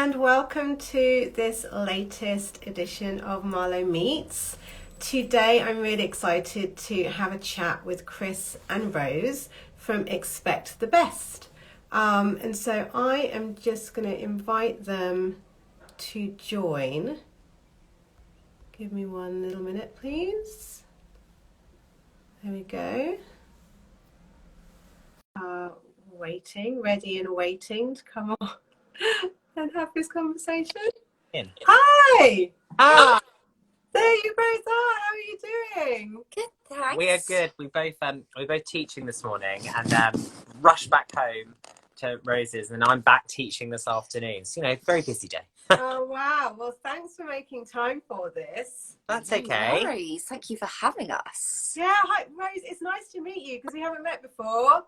and welcome to this latest edition of Marlo Meets. Today I'm really excited to have a chat with Chris and Rose from Expect the Best. And so I am just going to invite them to join. Give me one little minute, please. There we go. Waiting, ready and waiting to come on and have this conversation. Hi! Ah, There you both are. How are you doing? Good, thanks. we are good. We're both teaching this morning and rushed back home to Rose's, and I'm back teaching this afternoon. So, very busy day. Oh, wow. Well, thanks for making time for this. That's No okay. worries. Thank you for having us. Yeah, hi, Rose. It's nice to meet you because we haven't met before.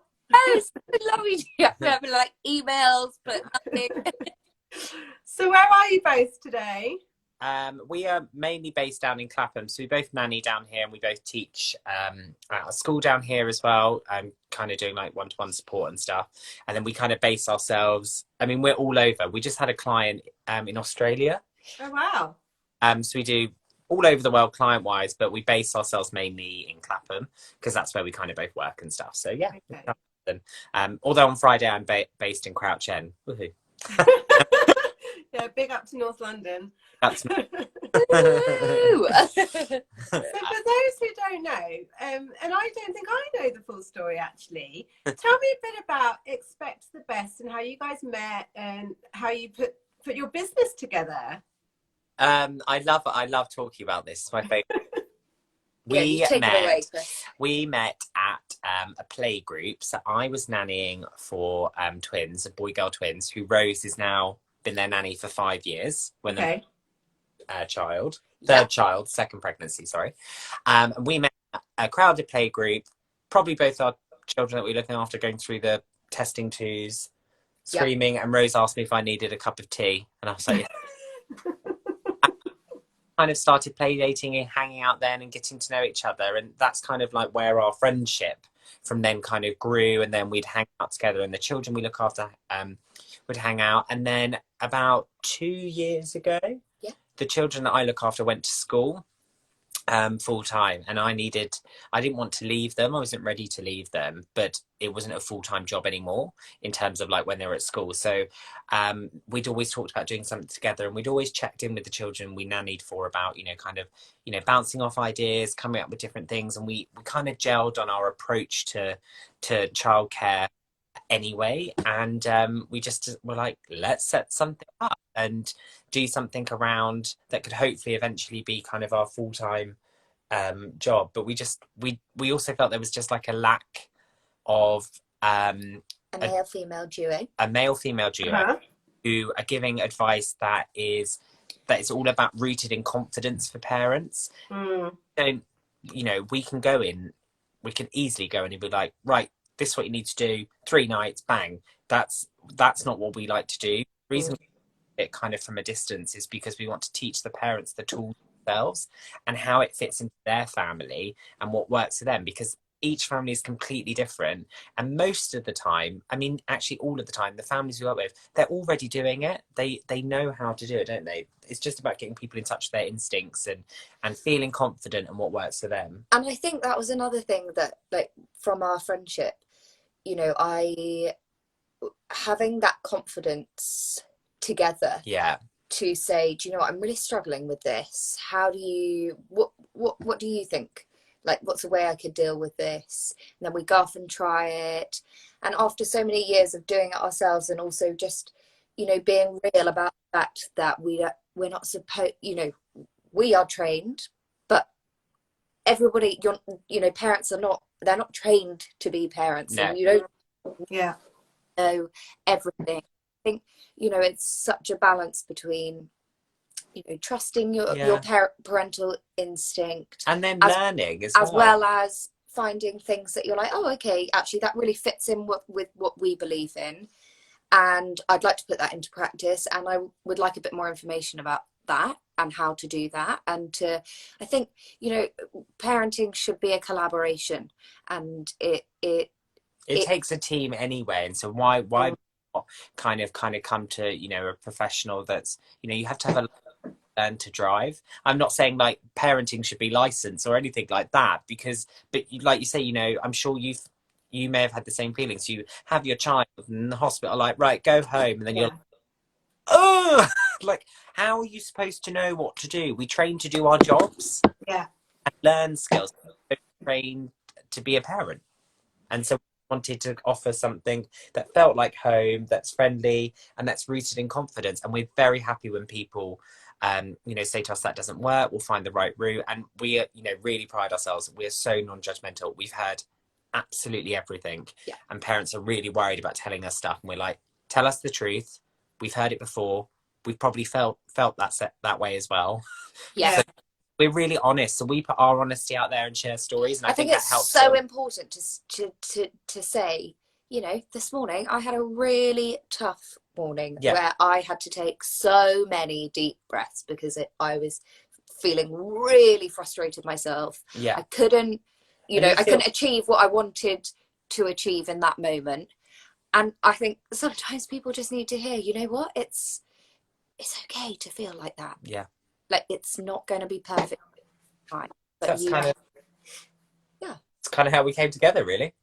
Yes, lovely to have like emails, but nothing. So where are you both today? We are mainly based down in Clapham, so we both nanny down here, and we both teach at a school down here as well. Kind of doing like one-to-one support and stuff, and then we kind of base ourselves. I mean, we're all over. We just had a client in Australia. Oh, wow. So we do all over the world client-wise, but we base ourselves mainly in Clapham because that's where we kind of both work and stuff. So yeah. Okay. Although on Friday I'm based in Crouch End. Woohoo. Yeah, big up to North London. That's me. Ooh. So for those who don't know, and I don't think I know the full story actually, tell me a bit about Expect the Best and how you guys met and how you put your business together. I love talking about this. It's my favourite. You take it away, Chris. We met at a play group. So I was nannying for twins, boy-girl twins, who Rose has now been their nanny for 5 years. When Okay. third child, second pregnancy, sorry. And we met at a crowded play group, probably both our children that we're looking after going through the testing twos, screaming, and Rose asked me if I needed a cup of tea. And I was like, kind of started play dating and hanging out then and getting to know each other, and that's kind of like where our friendship from then kind of grew, and then we'd hang out together, and the children we look after would hang out. And then about 2 years ago, the children that I look after went to school full time, and I didn't want to leave them. I wasn't ready to leave them, but it wasn't a full-time job anymore in terms of like when they were at school. So we'd always talked about doing something together, and we'd always checked in with the children we nannied for about bouncing off ideas, coming up with different things, and we kind of gelled on our approach to childcare anyway. And we just were like, let's set something up and do something around that could hopefully eventually be kind of our full-time job. But we also felt there was just like a lack of a male-female duo Uh-huh. who are giving advice that it's all about rooted in confidence for parents. Don't we can easily go in and be like, right, this is what you need to do, 3 nights, bang. That's not what we like to do. The reason it kind of from a distance is because we want to teach the parents the tools themselves and how it fits into their family and what works for them, because each family is completely different. And most of the time, I mean, actually all of the time, the families we work with, they're already doing it. They know how to do it, don't they? It's just about getting people in touch with their instincts and feeling confident in what works for them. And I think that was another thing that, like, from our friendship, I having that confidence together to say, do you know what, I'm really struggling with this. How do you what do you think? Like, what's a way I could deal with this? And then we go off and try it. And after so many years of doing it ourselves, and also just, being real about the fact that we're not supposed, we are trained, but everybody, parents they're not trained to be parents. No. And you don't Yeah. know everything. I think, it's such a balance between, trusting your parental instinct, and then learning as well as finding things that you're like, oh, okay, actually that really fits in with what we believe in, and I'd like to put that into practice, and I would like a bit more information about that and how to do that. And I think parenting should be a collaboration, and it takes a team anyway. And so why kind of come to, you know, a professional that's, you know, you have to have a learn to drive. I'm not saying like parenting should be licensed or anything like that, because, but like you say, you know, I'm sure you may have had the same feelings. You have your child in the hospital, like, right, go home, and then you're, oh, like, how are you supposed to know what to do? We train to do our jobs, and learn skills, train to be a parent. And so we wanted to offer something that felt like home, that's friendly, and that's rooted in confidence. And we're very happy when people, you know, say to us that doesn't work, we'll find the right route. And we, you know, really pride ourselves. We're so non-judgmental. We've heard absolutely everything. Yeah. And parents are really worried about telling us stuff. And we're like, tell us the truth. We've heard it before. We've probably felt that way as well. Yeah. So we're really honest, so we put our honesty out there and share stories, and I think it's that helps so important to say, you know, this morning I had a really tough morning where I had to take so many deep breaths because I was feeling really frustrated myself. I couldn't, you know, I couldn't achieve what I wanted to achieve in that moment. And I think sometimes people just need to hear, you know what, it's okay to feel like that. Yeah. Like, it's not going to be perfect. Fine. But that's kind of, yeah. It's kind of how we came together, really.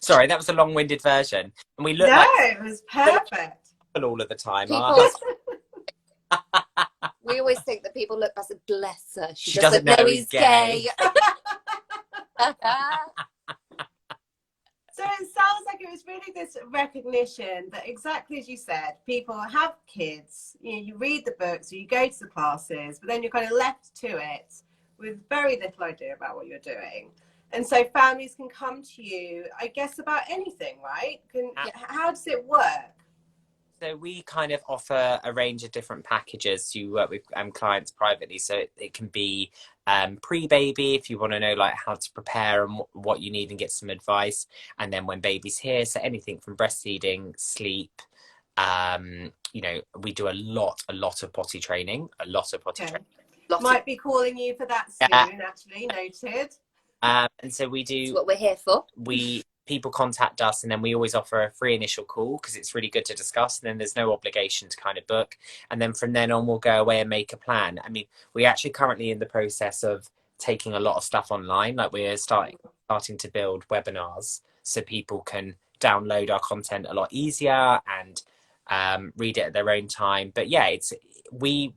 Sorry, that was a long-winded version. And we look it was perfect. All of the time. We always think that people look as a bless her. She doesn't know he's gay. So it sounds like it was really this recognition that, exactly as you said, people have kids, you know, you read the books or you go to the classes, but then you're kind of left to it with very little idea about what you're doing. And so families can come to you, I guess, about anything, right? How does it work? So we kind of offer a range of different packages. You work with clients privately, so it can be pre-baby if you want to know like how to prepare and what you need and get some advice. And then when baby's here, so anything from breastfeeding, sleep. You know, we do a lot of potty training. Training. Might be calling you for that soon, actually. Noted. And so we do. That's what we're here for. People contact us, and then we always offer a free initial call because it's really good to discuss, and then there's no obligation to kind of book, and then from then on we'll go away and make a plan. I mean, we're actually currently in the process of taking a lot of stuff online, like we're starting to build webinars so people can download our content a lot easier and read it at their own time. But yeah, we're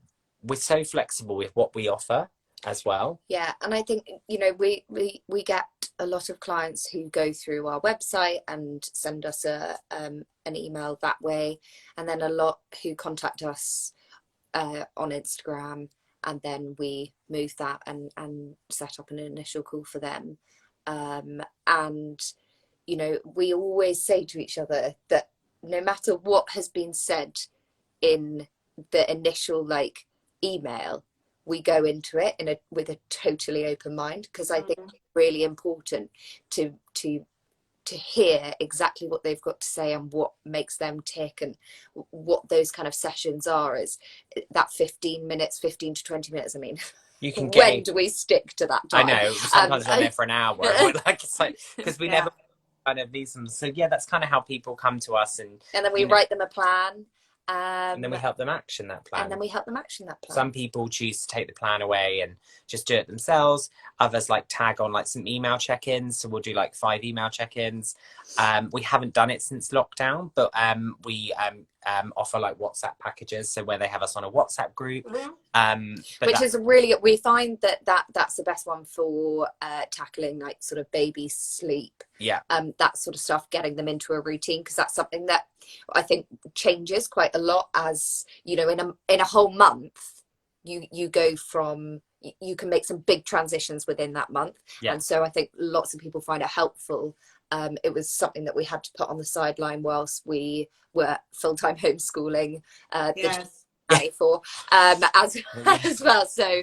so flexible with what we offer as well. Yeah, and I think, you know, we get a lot of clients who go through our website and send us an email that way, and then a lot who contact us on Instagram, and then we move that and set up an initial call for them. And, you know, we always say to each other that no matter what has been said in the initial like email, we go into it with a totally open mind, because I think it's really important to hear exactly what they've got to say and what makes them tick, and what those kind of sessions are. Is that 15 to 20 minutes? I mean, you can when do we stick to that time? I know, sometimes I'm there for an hour. It's like, because we never kind of need some. So yeah, that's kind of how people come to us, and then we write them a plan. And then we help them action that plan. Some people choose to take the plan away and just do it themselves. Others like tag on like some email check-ins. So we'll do like 5 email check-ins. We haven't done it since lockdown, but we offer like WhatsApp packages. So where they have us on a WhatsApp group. Which is really, we find that's the best one for tackling like sort of baby sleep. Yeah. That sort of stuff, getting them into a routine, because that's something that I think changes quite a lot. As you know, in a whole month, you go from, you can make some big transitions within that month. And so I think lots of people find it helpful. It was something that we had to put on the sideline whilst we were full-time homeschooling for as well. So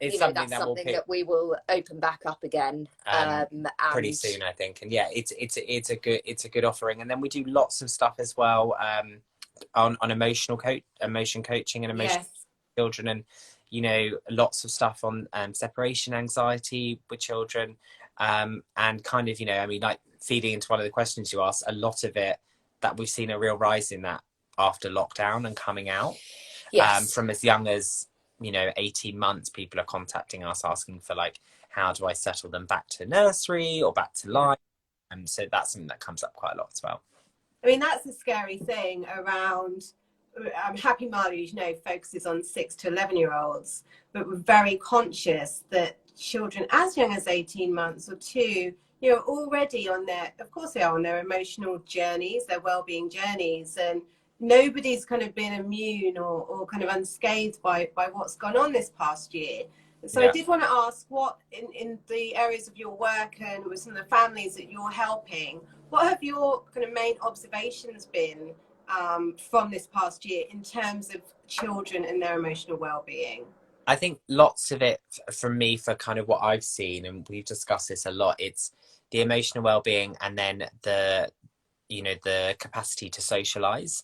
it's that's something that we will open back up again pretty soon, I think. And yeah, it's a good offering. And then we do lots of stuff as well on emotion coaching and emotion children, and you know, lots of stuff on separation anxiety with children, and kind of, you know, I mean, like feeding into one of the questions you asked, a lot of it that we've seen a real rise in that after lockdown and coming out. Yes. From as young as, 18 months, people are contacting us asking for like, how do I settle them back to nursery or back to life? And so that's something that comes up quite a lot as well. I mean, that's the scary thing around. Happy Marlo, focuses on 6 to 11-year-olds, but we're very conscious that children as young as 18 months or 2, already on their, of course they are on their emotional journeys, their well-being journeys, and nobody's kind of been immune or kind of unscathed by what's gone on this past year. So I did want to ask, what in the areas of your work and with some of the families that you're helping, what have your kind of main observations been from this past year in terms of children and their emotional well-being? I think lots of it from me, for kind of what I've seen, and we've discussed this a lot, it's the emotional well-being and then the capacity to socialize.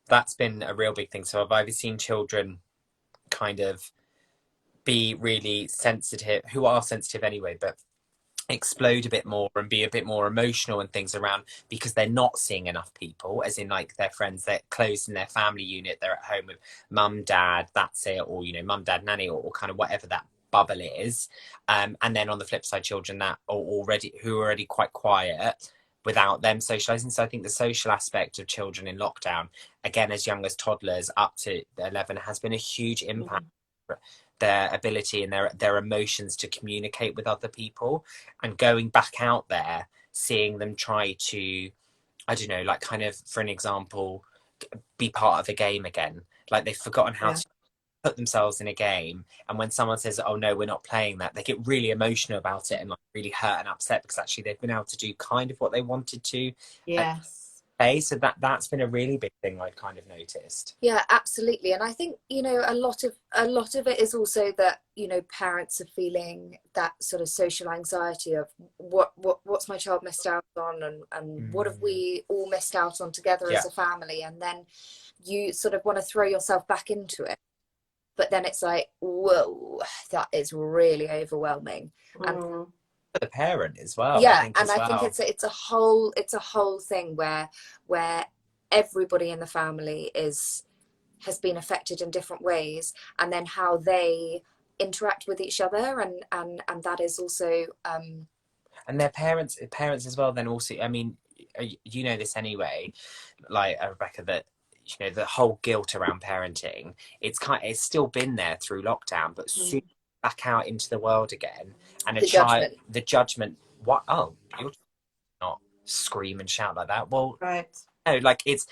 That's been a real big thing. So I've either seen children kind of be really sensitive, who are sensitive anyway, but explode a bit more and be a bit more emotional and things around because they're not seeing enough people, as in like their friends, they're close in their family unit, they're at home with mum, dad, that's it, or mum, dad, nanny, or kind of whatever that bubble is. And then on the flip side, children that are already quite quiet without them socializing. So I think the social aspect of children in lockdown, again, as young as toddlers up to 11, has been a huge impact. Their ability and their emotions to communicate with other people, and going back out there, seeing them try to, I don't know, like kind of, for an example, be part of a game again. Like they've forgotten how to put themselves in a game, and when someone says, oh no, we're not playing that, they get really emotional about it and like really hurt and upset because actually they've been able to do kind of what they wanted to. So that's been a really big thing I've kind of noticed. Yeah, absolutely. And I think a lot of it is also that parents are feeling that sort of social anxiety of what's my child missed out on, and what have we all missed out on together as a family, and then you sort of want to throw yourself back into it, but then it's like, whoa, that is really overwhelming. And the parent as well. I think it's a whole thing where everybody in the family has been affected in different ways, and then how they interact with each other, and that is also and their parents as well. Then also, I mean, this anyway, like Rebecca, that the whole guilt around parenting, it's still been there through lockdown, but soon back out into the world again, and the judgment, what, oh, you're not scream and shout like that, well, no, like it's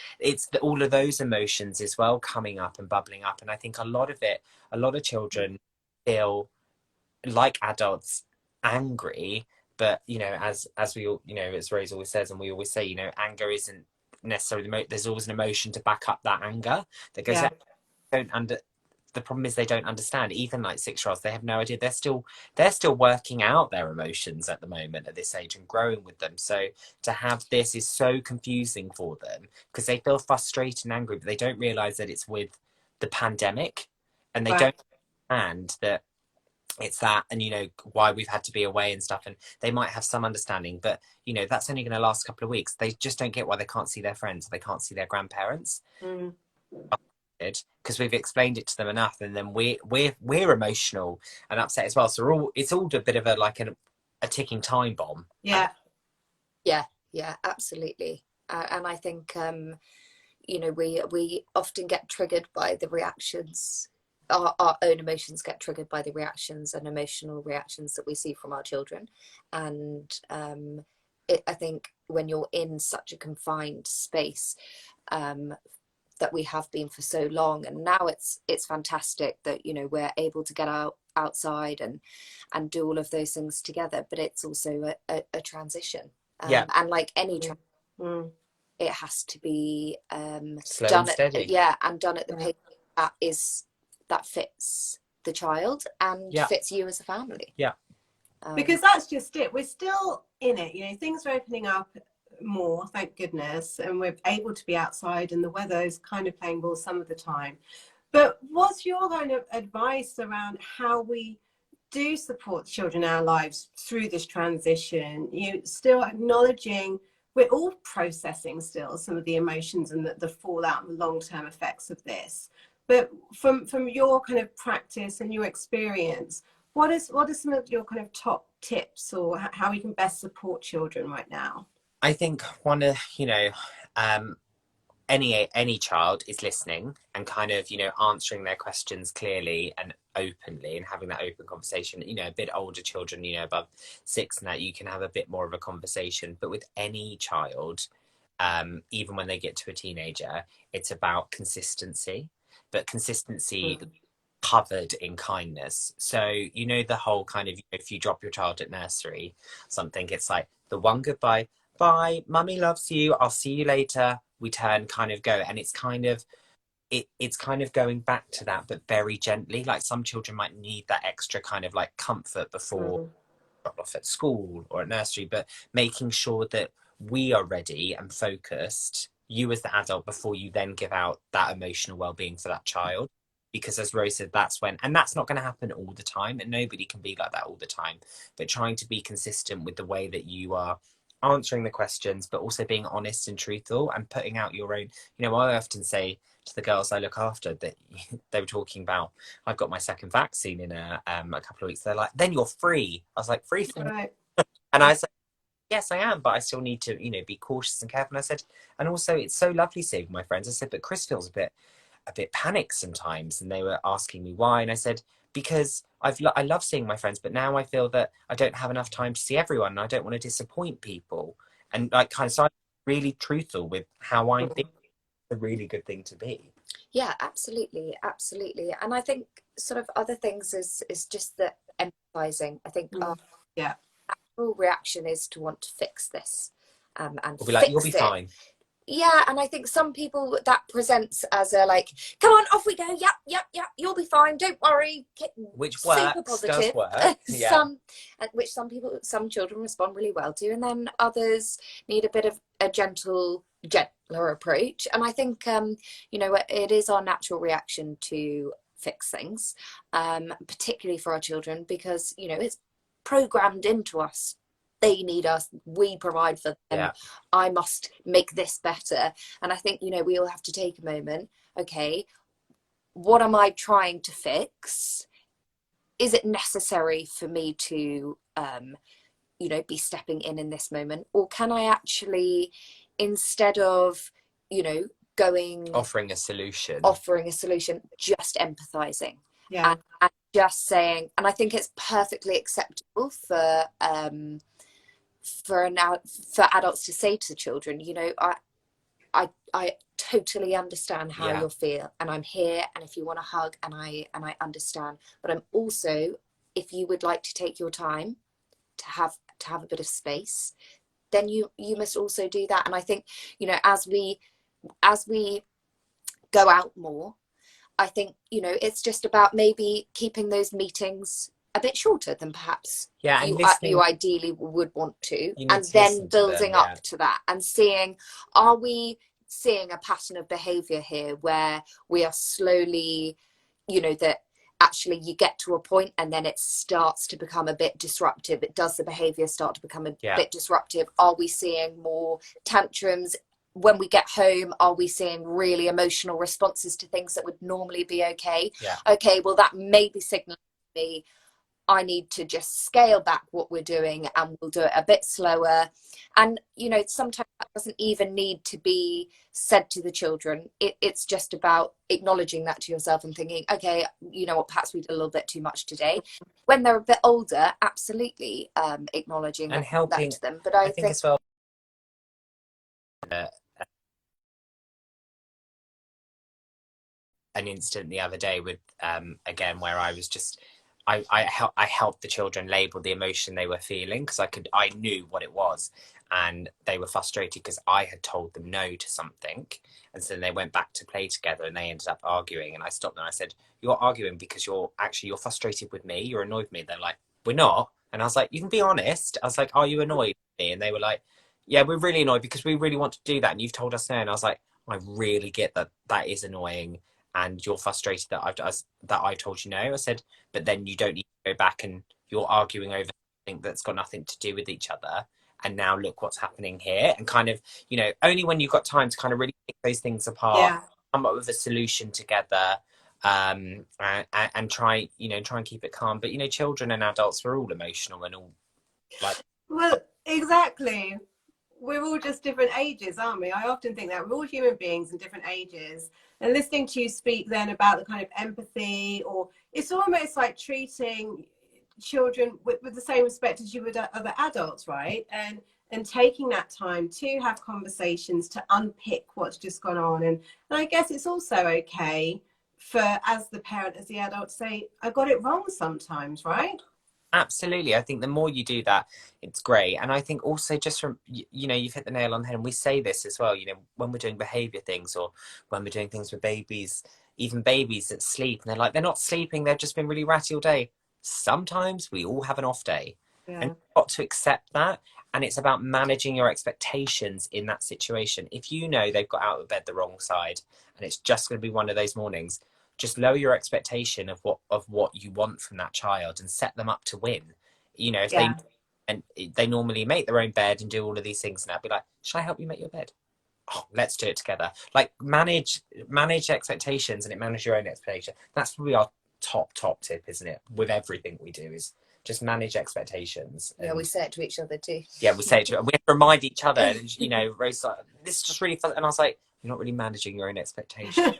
all of those emotions as well coming up and bubbling up. And I think a lot of children feel like adults angry, but as we all, as Rose always says, and we always say, anger isn't necessarily there's always an emotion to back up that anger that goes the problem is they don't understand. Even like 6-year-olds, they have no idea. They're still working out their emotions at the moment at this age and growing with them. So to have this is so confusing for them because they feel frustrated and angry, but they don't realize that it's with the pandemic, and they don't understand that it's that, and why we've had to be away and stuff, and they might have some understanding, but that's only going to last a couple of weeks. They just don't get why they can't see their friends, they can't see their grandparents. Because we've explained it to them enough, and then we're emotional and upset as well. So it's all a bit of a ticking time bomb. Yeah, absolutely. And I think we often get triggered by the reactions. Our own emotions get triggered by the reactions and emotional reactions that we see from our children, and I think when you're in such a confined space, that we have been for so long, and now it's fantastic that we're able to get outside and do all of those things together, but it's also a transition, and like any transition, it has to be slow done and steady. and done at the pace that fits the child and fits you as a family, because that's just it. We're still in it, things are opening up more, thank goodness, and we're able to be outside, and the weather's kind of playing ball some of the time. But what's your kind of advice around how we do support children in our lives through this transition, still acknowledging we're all processing still some of the emotions and the fallout and the long-term effects of this. But from your kind of practice and your experience, what are some of your kind of top tips, or how we can best support children right now? I think one of, any child is listening and kind of, answering their questions clearly and openly and having that open conversation. A bit older children, above 6 and that, you can have a bit more of a conversation. But with any child, even when they get to a teenager, it's about consistency, but consistency covered in kindness. So, the whole kind of, if you drop your child at nursery, something, it's like the one goodbye, bye, mummy loves you, I'll see you later, we turn, kind of go. And it's kind of, it's kind of going back to that, but very gently. Like some children might need that extra kind of like comfort before drop off at school or at nursery, but making sure that we are ready and focused, you as the adult, before you then give out that emotional well-being for that child. Because as Rose said, that's when, and that's not going to happen all the time, and nobody can be like that all the time, but trying to be consistent with the way that you are answering the questions, but also being honest and truthful and putting out your own. I often say to the girls I look after that they were talking about, I've got my second vaccine in a couple of weeks. They're like, then you're free. I was like, free from Right. And I said, yes, I am, but I still need to, be cautious and careful. And I said, and also it's so lovely seeing my friends. I said, but Chris feels a bit panicked sometimes. And they were asking me why. And I said, because I love seeing my friends, but now I feel that I don't have enough time to see everyone, and I don't want to disappoint people. And like kind of, so I'm really truthful with how I think it's a really good thing to be. Yeah, absolutely. And I think sort of other things is just the empathizing. I think our natural reaction is to want to fix this, and we'll be like, you'll be fine. Yeah, and I think some people that presents as a like, come on, off we go, yep, you'll be fine, don't worry. Which works, super positive. Does work. Yeah. Some children respond really well to, and then others need a bit of a gentler approach. And I think, it is our natural reaction to fix things, particularly for our children, because, it's programmed into us. They need us, we provide for them. Yeah. I must make this better. And I think, we all have to take a moment. Okay, what am I trying to fix? Is it necessary for me to, be stepping in this moment? Or can I actually, instead of, offering a solution, just empathizing? Yeah. And just saying, and I think it's perfectly acceptable for adults to say to the children, I totally understand how you feel, and I'm here, and if you want a hug, and I understand, but I'm also, if you would like to take your time to have a bit of space, then you must also do that. And I think, as we go out more, I think, it's just about maybe keeping those meetings a bit shorter than perhaps you ideally would want to, and then building up to that and seeing, are we seeing a pattern of behavior here where we are slowly, that actually you get to a point and then it starts to become a bit disruptive. Does the behavior start to become a bit disruptive? Are we seeing more tantrums? When we get home, are we seeing really emotional responses to things that would normally be okay? Yeah. Okay, well, that may be signaling to me I need to just scale back what we're doing, and we'll do it a bit slower. And, sometimes that doesn't even need to be said to the children. It's just about acknowledging that to yourself and thinking, okay, you know what, perhaps we did a little bit too much today. When they're a bit older, absolutely acknowledging and helping that to them. But I think as well, an incident the other day with, again, where I was just, I helped the children label the emotion they were feeling, because I knew what it was, and they were frustrated because I had told them no to something, and so then they went back to play together and they ended up arguing, and I stopped them and I said, you're arguing because you're frustrated with me, you're annoyed with me. They're like, we're not. And I was like, you can be honest. I was like, are you annoyed with me? And they were like, yeah, we're really annoyed because we really want to do that and you've told us no. And I was like, I really get that is annoying, and you're frustrated that I told you no. I said, but then you don't need to go back and you're arguing over something that's got nothing to do with each other. and now look what's happening here, and kind of, you know, only when you've got time to kind of really pick those things apart, come up with a solution together, and try and keep it calm. But, you know, children and adults, we're all emotional and all like. Well, exactly. We're all just different ages, aren't we? I often think that we're all human beings in different ages. And listening to you speak then about the kind of empathy, or it's almost like treating children with the same respect as you would other adults, right? And taking that time to have conversations, to unpick what's just gone on. And I guess it's also okay for, as the parent, as the adult, to say, I got it wrong sometimes, right? Absolutely. I think the more you do that, it's great. And I think also, just from, you know, you've hit the nail on the head, and we say this as well, you know, when we're doing behavior things, or when we're doing things with babies, even babies that sleep, and they're like, they're not sleeping, they've just been really ratty all day. Sometimes we all have an off day, and you've got to accept that. And it's about managing your expectations in that situation. If you know they've got out of bed the wrong side, and it's just going to be one of those mornings, just lower your expectation of what you want from that child, and set them up to win. You know, if they normally make their own bed and do all of these things, and I'd be like, should I help you make your bed? Oh, let's do it together. Like, manage expectations, and it manage your own expectation. That's probably our top tip, isn't it? With everything we do, is just manage expectations. Yeah, we say it to each other too. Yeah, we say it to, we have to remind each other. And, you know, Rose like, this is just really fun. And I was like, you're not really managing your own expectations.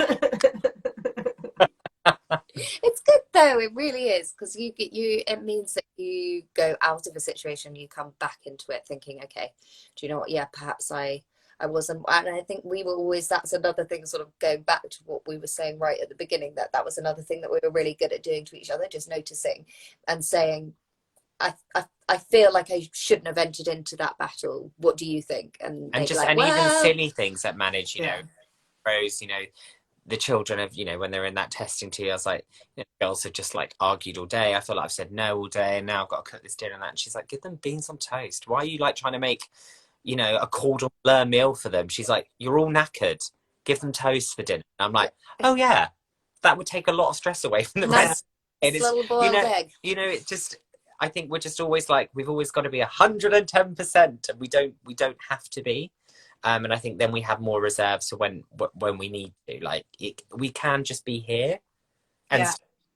It's good though, it really is, because it means that you go out of a situation, you come back into it thinking, okay, do you know what, yeah, perhaps I wasn't. And I think we were always, that's another thing, sort of going back to what we were saying right at the beginning, that was another thing that we were really good at doing to each other, just noticing and saying, I feel like I shouldn't have entered into that battle, what do you think? And just like, and well, even silly things that manage, you know, Rose, you know, the children have, you know, when they're in that testing too, I was like, you know, girls have just like argued all day. I feel like I've said no all day, and now I've got to cook this dinner and that. And she's like, give them beans on toast. Why are you like trying to make, you know, a cordon bleu meal for them? She's like, you're all knackered. Give them toast for dinner. And I'm like, oh yeah, that would take a lot of stress away from the rest. It's little boiled egg. You know, it just, I think we're just always like, we've always got to be 110%, and we don't have to be. And I think then we have more reserves for when we need to. Like, we can just be here and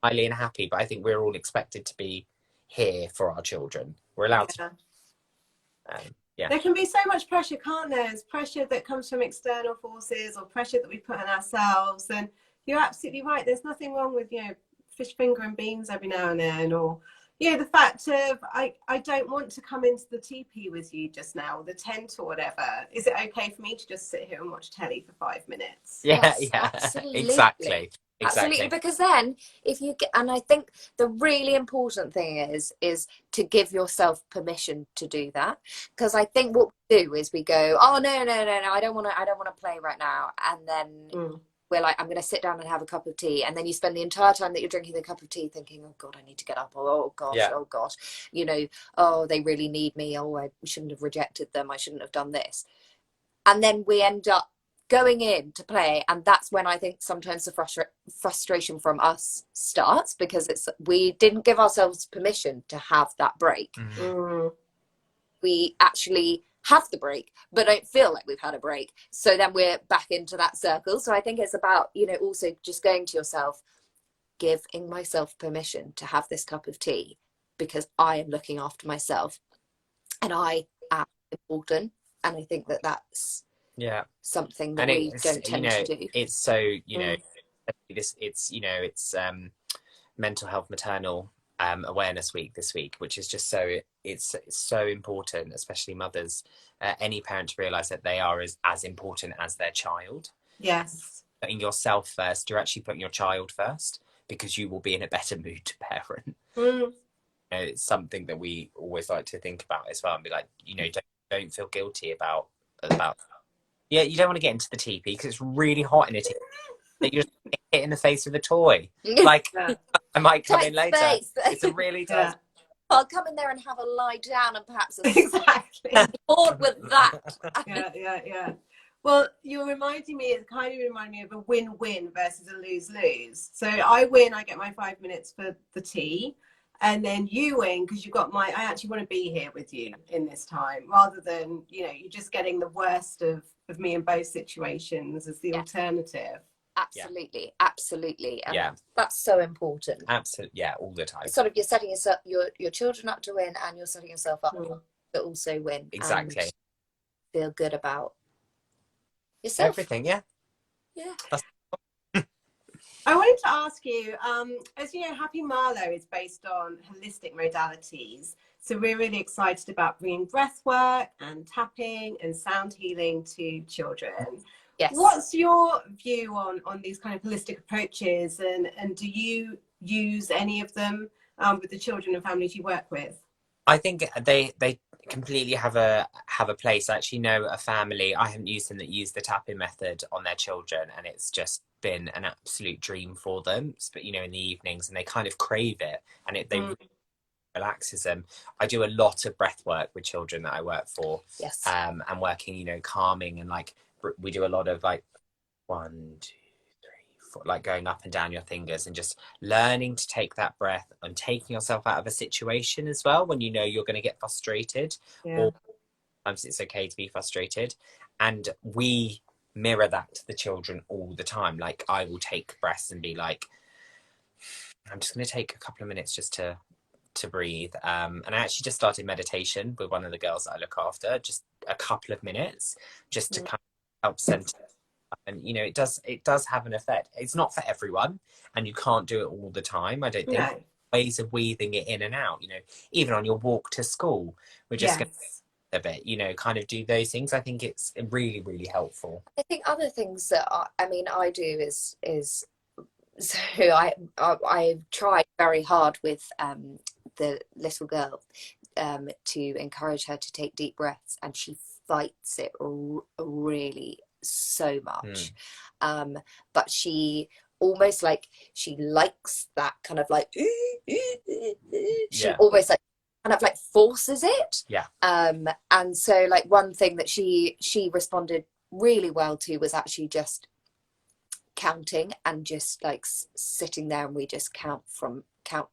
smiley and happy, but I think we're all expected to be here for our children. We're allowed to. There can be so much pressure, can't there? There's pressure that comes from external forces, or pressure that we put on ourselves. And you're absolutely right. There's nothing wrong with, you know, fish finger and beans every now and then, or, you know, the fact of, I don't want to come into the teepee with you just now, or the tent or whatever. Is it okay for me to just sit here and watch telly for 5 minutes? Yes, absolutely. Exactly. Absolutely, because then if you get, and I think the really important thing is to give yourself permission to do that, because I think what we do is we go, oh no, I don't want to play right now, and then we're like, I'm going to sit down and have a cup of tea, and then you spend the entire time that you're drinking the cup of tea thinking, oh god, I need to get up, oh gosh, you know, oh, they really need me, oh, I shouldn't have rejected them, I shouldn't have done this, and then we end up going in to play, and that's when I think sometimes the frustration from us starts, because we didn't give ourselves permission to have that break. We actually have the break but don't feel like we've had a break, so then we're back into that circle. So I think it's about, you know, also just going to yourself, giving myself permission to have this cup of tea because I am looking after myself and I am important. And I think that's something that we don't tend to do. It's so, you know, it's you know, it's mental health maternal awareness week this week, which is just so, it's so important, especially mothers, any parent, to realize that they are as important as their child. Yes. Putting yourself first, you're actually putting your child first, because you will be in a better mood to parent. You know, it's something that we always like to think about as well, and be like, you know, don't feel guilty about you don't want to get into the teepee because it's really hot in it, that you're just hit in the face with a toy. Like, I might come in later. It's a really tight. I'll come in there and have a lie down and perhaps exactly bored with that. Yeah. Well, you're reminding me, it kind of reminded me of a win-win versus a lose-lose. So I win, I get my 5 minutes for the tea. and then you win because you've got I actually want to be here with you in this time, rather than, you know, you're just getting the worst of me in both situations as the alternative. Absolutely, absolutely. And that's so important. Absolutely, all the time. It's sort of, you're setting yourself, your children up to win, and you're setting yourself up to also win. Exactly. And feel good about yourself. Everything, yeah. I wanted to ask you, as you know, Happy Marlo is based on holistic modalities. So we're really excited about bringing breath work and tapping and sound healing to children. Yes. What's your view on these kind of holistic approaches, and do you use any of them with the children and families you work with? I think they completely have a place. I actually know a family, I haven't used them, that use the tapping method on their children, and it's just been an absolute dream for them. But you know, in the evenings, and they kind of crave it, and they really relaxes them. I do a lot of breath work with children that I work for. Yes. And working, you know, calming, and like we do a lot of like 1, 2, 3, 4, like going up and down your fingers, and just learning to take that breath and taking yourself out of a situation as well when you know you're going to get frustrated. Or sometimes it's okay to be frustrated, and we mirror that to the children all the time. Like I will take breaths and be like, I'm just going to take a couple of minutes just to breathe, and I actually just started meditation with one of the girls that I look after, just a couple of minutes, just to kind of help center. And you know, it does have an effect. It's not for everyone, and you can't do it all the time, I don't think. No. Ways of weaving it in and out, you know, even on your walk to school, we're just going to a bit, you know, kind of do those things. I think it's really, really helpful. I think other things that I do is so I've tried very hard with the little girl to encourage her to take deep breaths, and she fights it really so much. But she almost like, she likes that kind of like she almost like kind of like forces it. And so like one thing that she responded really well to was actually just counting, and just like sitting there, and we just count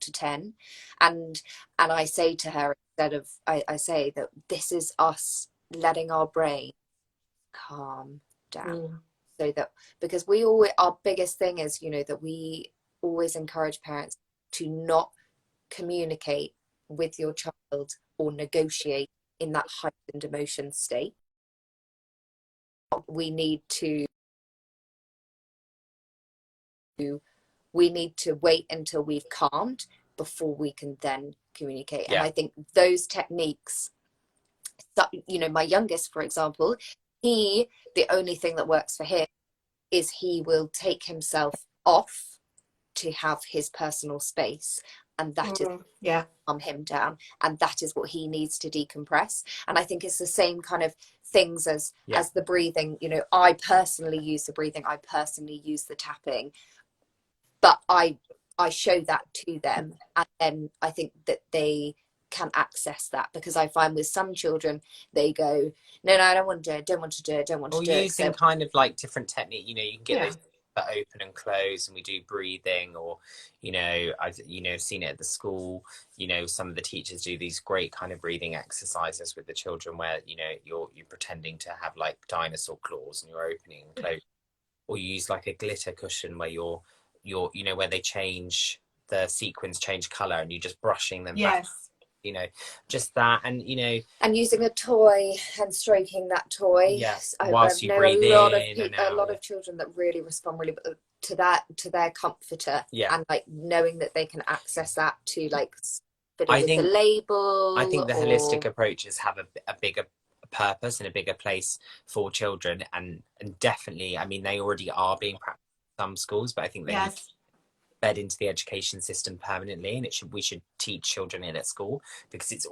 to 10, and I say to her, instead of I say that this is us letting our brain calm down. So that, because our biggest thing is, you know, that we always encourage parents to not communicate with your child or negotiate in that heightened emotion state. We need to wait until we've calmed before we can then communicate. And I think those techniques that, you know, my youngest, for example, the only thing that works for him is he will take himself off to have his personal space, and that is calm him down, and that is what he needs to decompress. And I think it's the same kind of things as the breathing. You know, I personally use the breathing, I personally use the tapping, but I show that to them, and then I think that they can access that, because I find with some children they go, no, I don't want to do it, don't want to do it. Or using kind of like different technique, you know, you can get those that open and close, and we do breathing, or you know, I've seen it at the school, you know, some of the teachers do these great kind of breathing exercises with the children where, you know, you're pretending to have like dinosaur claws and you're opening and closing, or you use like a glitter cushion where you're you know, where they change, the sequins change color, and you're just brushing them back, you know, just that. And you know, and using a toy and stroking that toy, whilst you breathe in, a lot of children that really respond really to their comforter, and like knowing that they can access that to like fit it with the label. I think the holistic approaches have a bigger purpose and a bigger place for children, and definitely, I mean, they already are being practiced in some schools, but I think they need to bed into the education system permanently, and we should teach children in at school, because it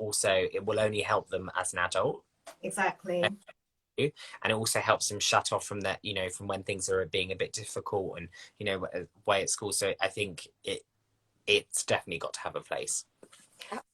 will only help them as an adult. Exactly. And it also helps them shut off from that, you know, from when things are being a bit difficult, and you know, way at school. So I think it's definitely got to have a place.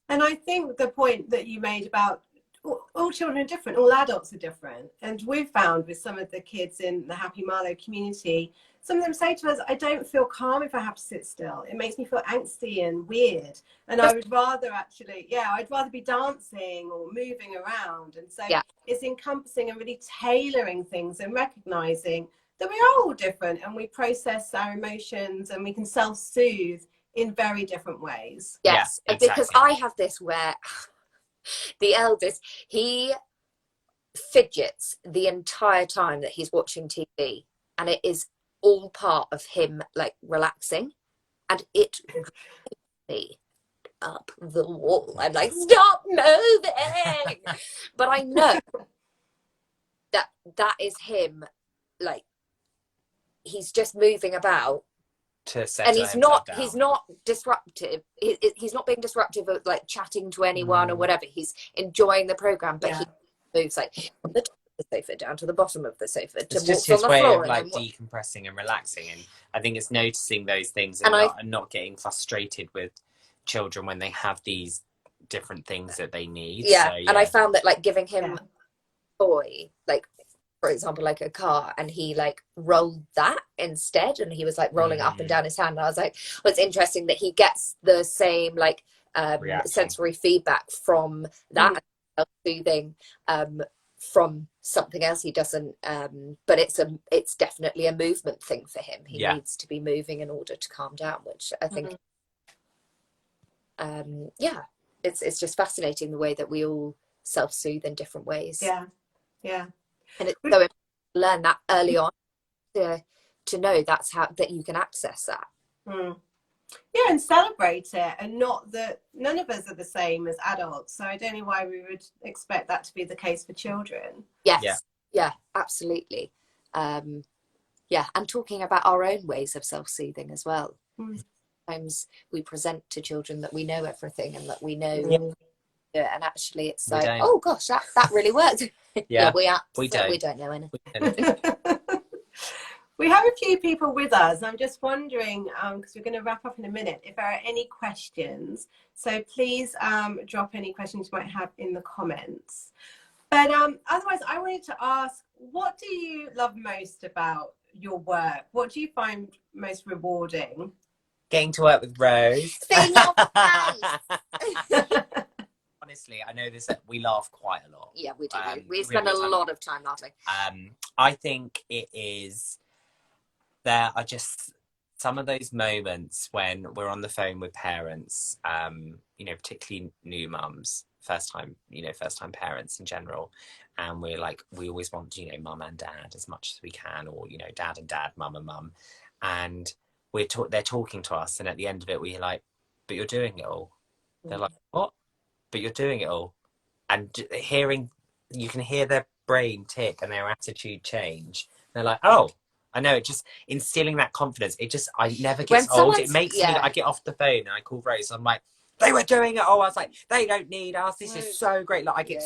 And I think the point that you made about all children are different, all adults are different. And we've found with some of the kids in the Happy Marlo community, some of them say to us, I don't feel calm if I have to sit still. It makes me feel angsty and weird. And I would rather actually, I'd rather be dancing or moving around. And so it's encompassing and really tailoring things and recognizing that we are all different and we process our emotions and we can self-soothe in very different ways. Yes, exactly. Because I have this where the eldest, he fidgets the entire time that he's watching TV, and it is all part of him like relaxing, and it drives me up the wall. I'm like, stop moving. But I know that is him, like he's just moving about and he's not disruptive. He's not being disruptive of like chatting to anyone or whatever. He's enjoying the program, but he moves like from the top of the sofa down to the bottom of the sofa. It's just his way of like decompressing and relaxing. And I think it's noticing those things and not getting frustrated with children when they have these different things that they need. Yeah, and I found that like giving him a toy, like for example, like a car, and he like rolled that instead, and he was like rolling up and down his hand. And I was like, well, it's interesting that he gets the same like sensory feedback from that soothing from something else he doesn't. But it's definitely a movement thing for him. He needs to be moving in order to calm down, which I think, it's just fascinating the way that we all self-soothe in different ways. Yeah. And it's so important to learn that early on to know that's how that you can access that. Yeah, and celebrate it, and not that none of us are the same as adults. So I don't know why we would expect that to be the case for children. Yes, yeah, absolutely. And talking about our own ways of self-soothing as well. Sometimes we present to children that we know everything and that we know. And actually it's like, oh gosh, that really worked. We don't know anything. We have a few people with us. I'm just wondering, because we're going to wrap up in a minute, if there are any questions. So please drop any questions you might have in the comments. But otherwise, I wanted to ask, what do you love most about your work? What do you find most rewarding? Getting to work with Rose. Seeing your face. Honestly, I know this. We laugh quite a lot. Yeah, we do. We spend a lot of time laughing. I think it is. There are just some of those moments when we're on the phone with parents. Particularly new mums, first time parents in general, and we're like, we always want mum and dad as much as we can, or dad and dad, mum and mum, and they're talking to us, and at the end of it, we're like, but you're doing it all. They're like, what? But you're doing it all. And you can hear their brain tick and their attitude change. They're like, oh, I know. It just instilling that confidence. I never get old. It makes me, I get off the phone and I call Rose. I'm like, they were doing it all. I was like, they don't need us. This is so great. Like I get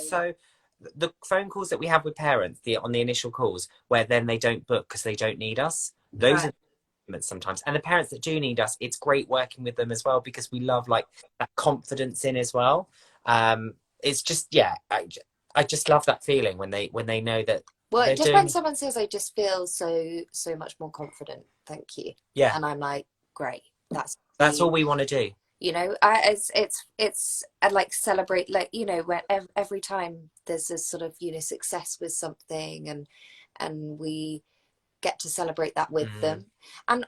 the phone calls that we have with parents, on the initial calls, where then they don't book because they don't need us. Those are sometimes, and the parents that do need us, it's great working with them as well, because we love like that confidence in as well. It's just I just love that feeling when they know that. Well, just when someone says, I just feel so much more confident, thank you. Yeah. And I'm like, great, that's all we want to do. It's I like celebrate, like, when every time there's a sort of success with something, and we get to celebrate that with them, and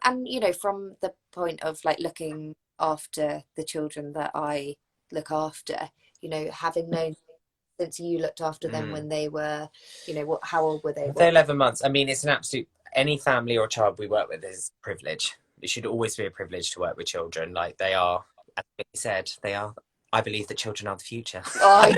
from the point of like looking after the children that I look after, having known since you looked after them when they were, how old were they? They're 11 months. I mean, it's an absolute, any family or child we work with is a privilege. It should always be a privilege to work with children. Like they are, as you said, I believe that children are the future. Oh, I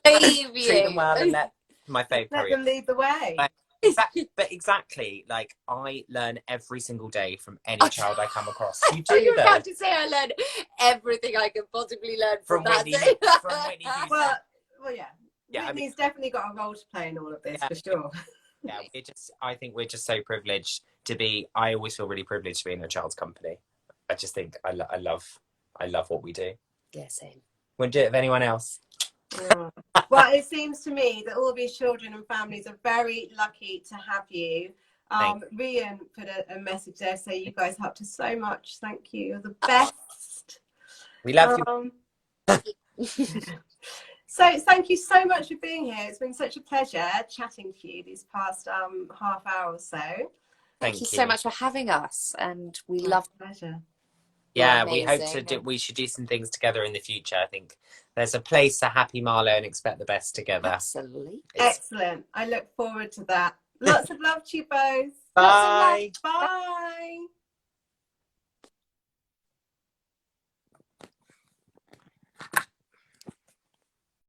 treat them well and let them lead the way. Exactly, like I learn every single day from any child I come across. You do. You're about to say I learn everything I can possibly learn from that Whitney, day. From Whitney. Well, Whitney's definitely got a role to play in all of this, for sure. Yeah, I think we're just so privileged to be. I always feel really privileged to be in a child's company. I just think I love what we do. Yeah, same. Wouldn't do it with anyone else. Oh. Well, it seems to me that all of your children and families are very lucky to have you. Rian put a message there saying you guys helped us so much. Thank you. You're the best. We love you. So thank you so much for being here. It's been such a pleasure chatting to you these past half hour or so. Thank you so much for having us, and we love pleasure. Yeah, we hope to do. We should do some things together in the future. I think there's a place for happy Marlo and expect the best together. Absolutely. Excellent. I look forward to that. Lots of love to you both. Bye. Bye.